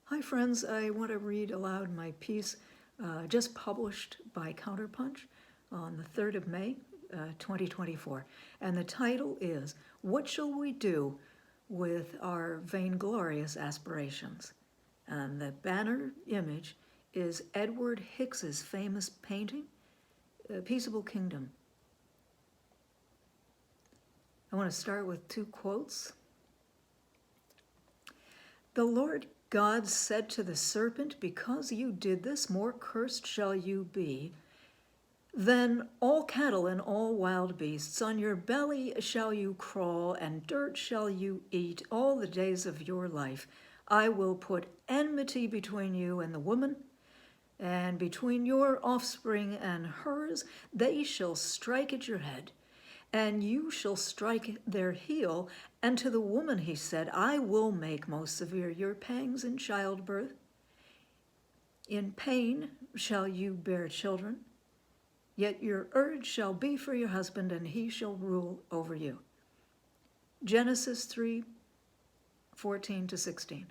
Hi friends, I want to read aloud my piece just published by Counterpunch on the 3rd of May, 2024. And the title is, What Shall We Do with Our Vainglorious Aspirations? And the banner image is Edward Hicks's famous painting, Peaceable Kingdom. I want to start with 2 quotes. The Lord God said to the serpent, because you did this, more cursed shall you be than all cattle and all wild beasts. On your belly shall you crawl, and dirt shall you eat all the days of your life. I will put enmity between you and the woman, and between your offspring and hers. They shall strike at your head, and you shall strike their heel. And to the woman he said, I will make most severe your pangs in childbirth. In pain shall you bear children, yet your urge shall be for your husband, and he shall rule over you. Genesis 3:14-16.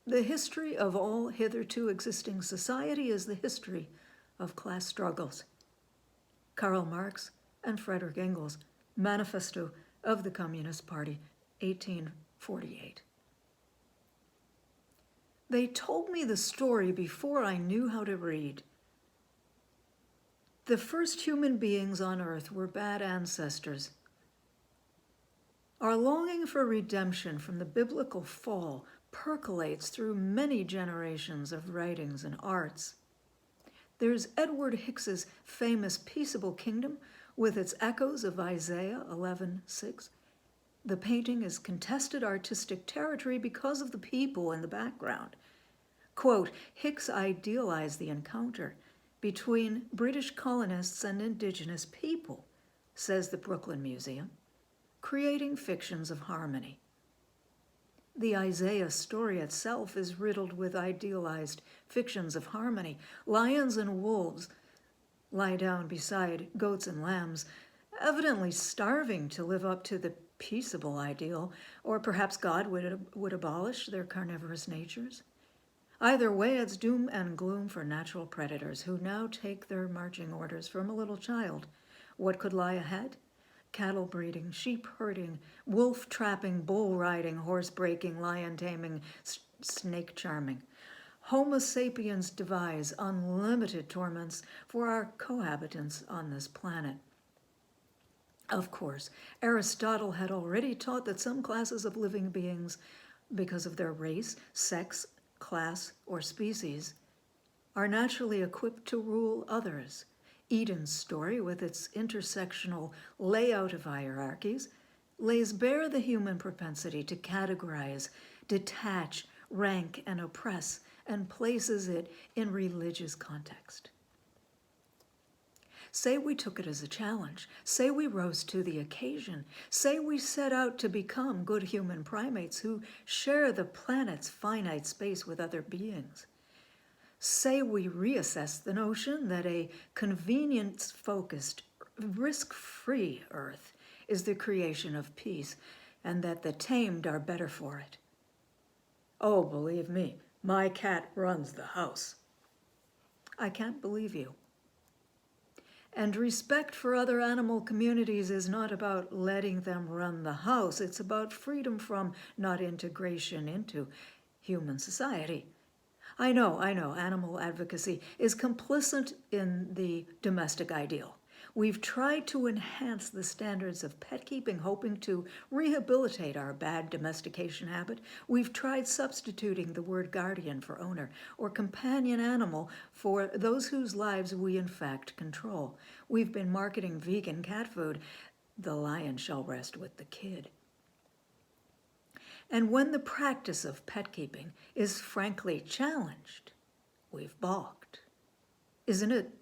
The history of all hitherto existing society is the history of class struggles. Karl Marx and Frederick Engels, Manifesto of the Communist Party, 1848. They told me the story before I knew how to read. The first human beings on earth were bad ancestors. Our longing for redemption from the biblical fall percolates through many generations of writings and arts. There's Edward Hicks's famous Peaceable Kingdom with its echoes of Isaiah 11:6. The painting is contested artistic territory because of the people in the background. Quote, Hicks idealized the encounter between British colonists and indigenous people, says the Brooklyn Museum, creating fictions of harmony. The Isaiah story itself is riddled with idealized fictions of harmony. Lions and wolves lie down beside goats and lambs, evidently starving to live up to the peaceable ideal, or perhaps God would abolish their carnivorous natures. Either way, it's doom and gloom for natural predators who now take their marching orders from a little child. What could lie ahead? Cattle breeding, sheep herding, wolf trapping, bull riding, horse breaking, lion taming, snake charming. Homo sapiens devise unlimited torments for our cohabitants on this planet. Of course, Aristotle had already taught that some classes of living beings, because of their race, sex, class, or species, are naturally equipped to rule others. Eden's story, with its intersectional layout of hierarchies, lays bare the human propensity to categorize, detach, rank, and oppress, and places it in religious context. Say we took it as a challenge. Say we rose to the occasion. Say we set out to become good human primates who share the planet's finite space with other beings. Say we reassess the notion that a convenience-focused, risk-free Earth is the creation of peace, and that the tamed are better for it. Oh, believe me, my cat runs the house. I can't believe you. And respect for other animal communities is not about letting them run the house. It's about freedom from, not integration into, human society. I know, animal advocacy is complicit in the domestic ideal. We've tried to enhance the standards of pet keeping, hoping to rehabilitate our bad domestication habit. We've tried substituting the word guardian for owner, or companion animal for those whose lives we in fact control. We've been marketing vegan cat food. The lion shall rest with the kid. And when the practice of pet keeping is frankly challenged, we've balked. Isn't it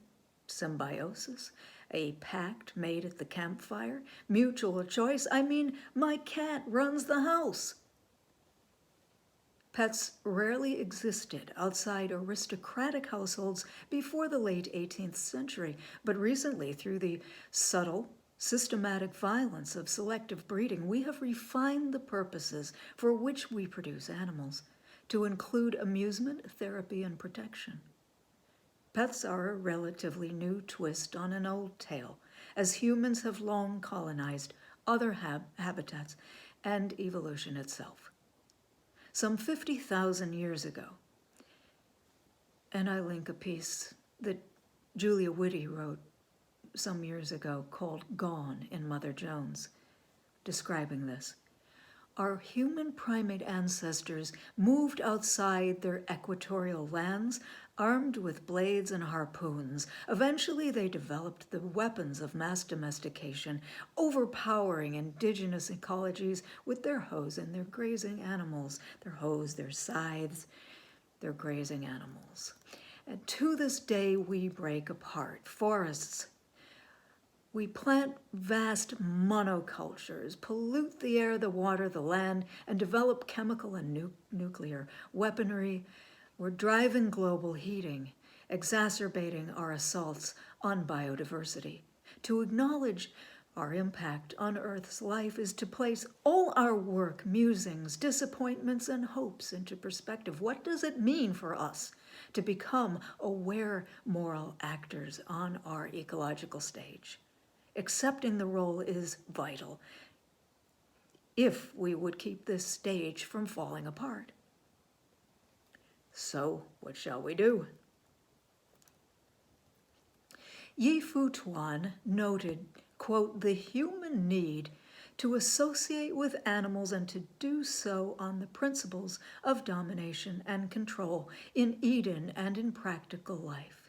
symbiosis? A pact made at the campfire? Mutual choice? I mean, my cat runs the house. Pets rarely existed outside aristocratic households before the late 18th century, but recently, through the subtle systematic violence of selective breeding, we have refined the purposes for which we produce animals to include amusement, therapy, and protection. Pets are a relatively new twist on an old tale, as humans have long colonized other habitats and evolution itself. Some 50,000 years ago, and I link a piece that Julia Whitty wrote some years ago called Gone in Mother Jones, describing this. Our human primate ancestors moved outside their equatorial lands armed with blades and harpoons. Eventually, they developed the weapons of mass domestication, overpowering indigenous ecologies with their hoes and their grazing animals. Their hoes, their scythes, their grazing animals. And to this day, we break apart forests. We plant vast monocultures, pollute the air, the water, the land, and develop chemical and nuclear weaponry. We're driving global heating, exacerbating our assaults on biodiversity. To acknowledge our impact on Earth's life is to place all our work, musings, disappointments, and hopes into perspective. What does it mean for us to become aware moral actors on our ecological stage? Accepting the role is vital if we would keep this stage from falling apart. So, what shall we do? Yi Fu Tuan noted, quote, the human need to associate with animals and to do so on the principles of domination and control in Eden and in practical life.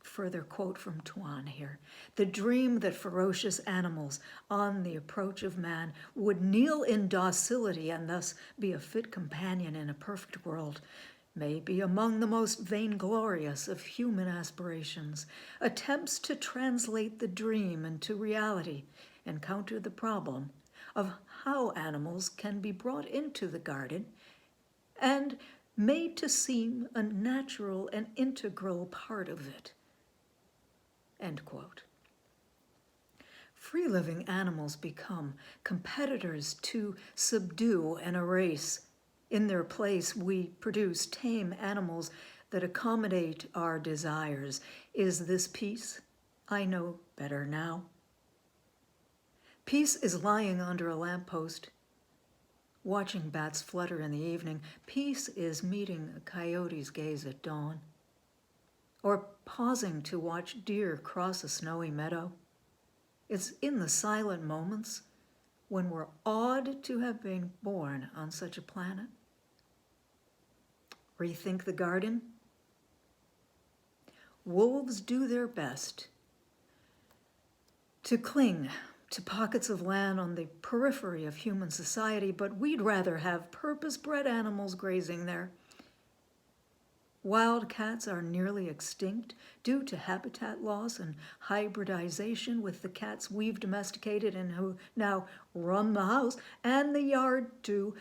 Further quote from Tuan here. The dream that ferocious animals on the approach of man would kneel in docility and thus be a fit companion in a perfect world may be among the most vainglorious of human aspirations. Attempts to translate the dream into reality encounter the problem of how animals can be brought into the garden and made to seem a natural and integral part of it. End quote. Free-living animals become competitors to subdue and erase. In their place, we produce tame animals that accommodate our desires. Is this peace? I know better now. Peace is lying under a lamppost, watching bats flutter in the evening. Peace is meeting a coyote's gaze at dawn, or pausing to watch deer cross a snowy meadow. It's in the silent moments when we're awed to have been born on such a planet. Rethink the garden. Wolves do their best to cling to pockets of land on the periphery of human society, but we'd rather have purpose-bred animals grazing there. Wild cats are nearly extinct due to habitat loss and hybridization with the cats we've domesticated and who now run the house and the yard too.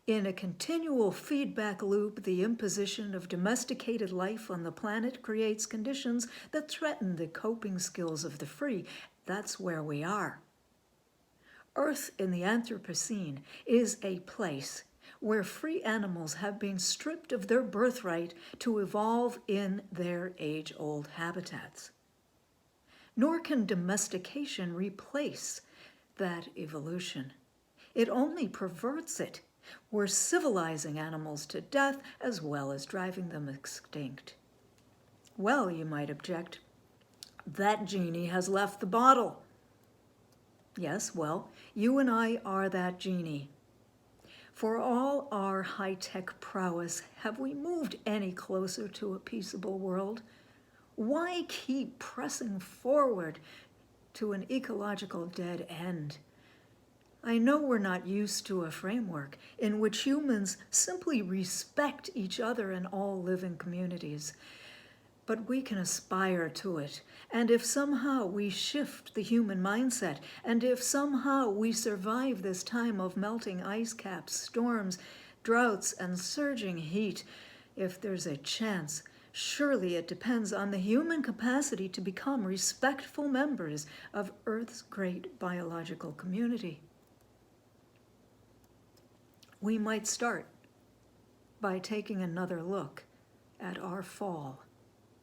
In a continual feedback loop, the imposition of domesticated life on the planet creates conditions that threaten the coping skills of the free. That's where we are. Earth in the Anthropocene is a place where free animals have been stripped of their birthright to evolve in their age-old habitats. Nor can domestication replace that evolution. It only perverts it. We're civilizing animals to death as well as driving them extinct. Well, you might object, that genie has left the bottle. Yes, well, you and I are that genie. For all our high-tech prowess, have we moved any closer to a peaceable world? Why keep pressing forward to an ecological dead end? I know we're not used to a framework in which humans simply respect each other in all living communities, but we can aspire to it. And if somehow we shift the human mindset, and if somehow we survive this time of melting ice caps, storms, droughts, and surging heat, if there's a chance Surely it depends on the human capacity to become respectful members of Earth's great biological community. We might start by taking another look at our fall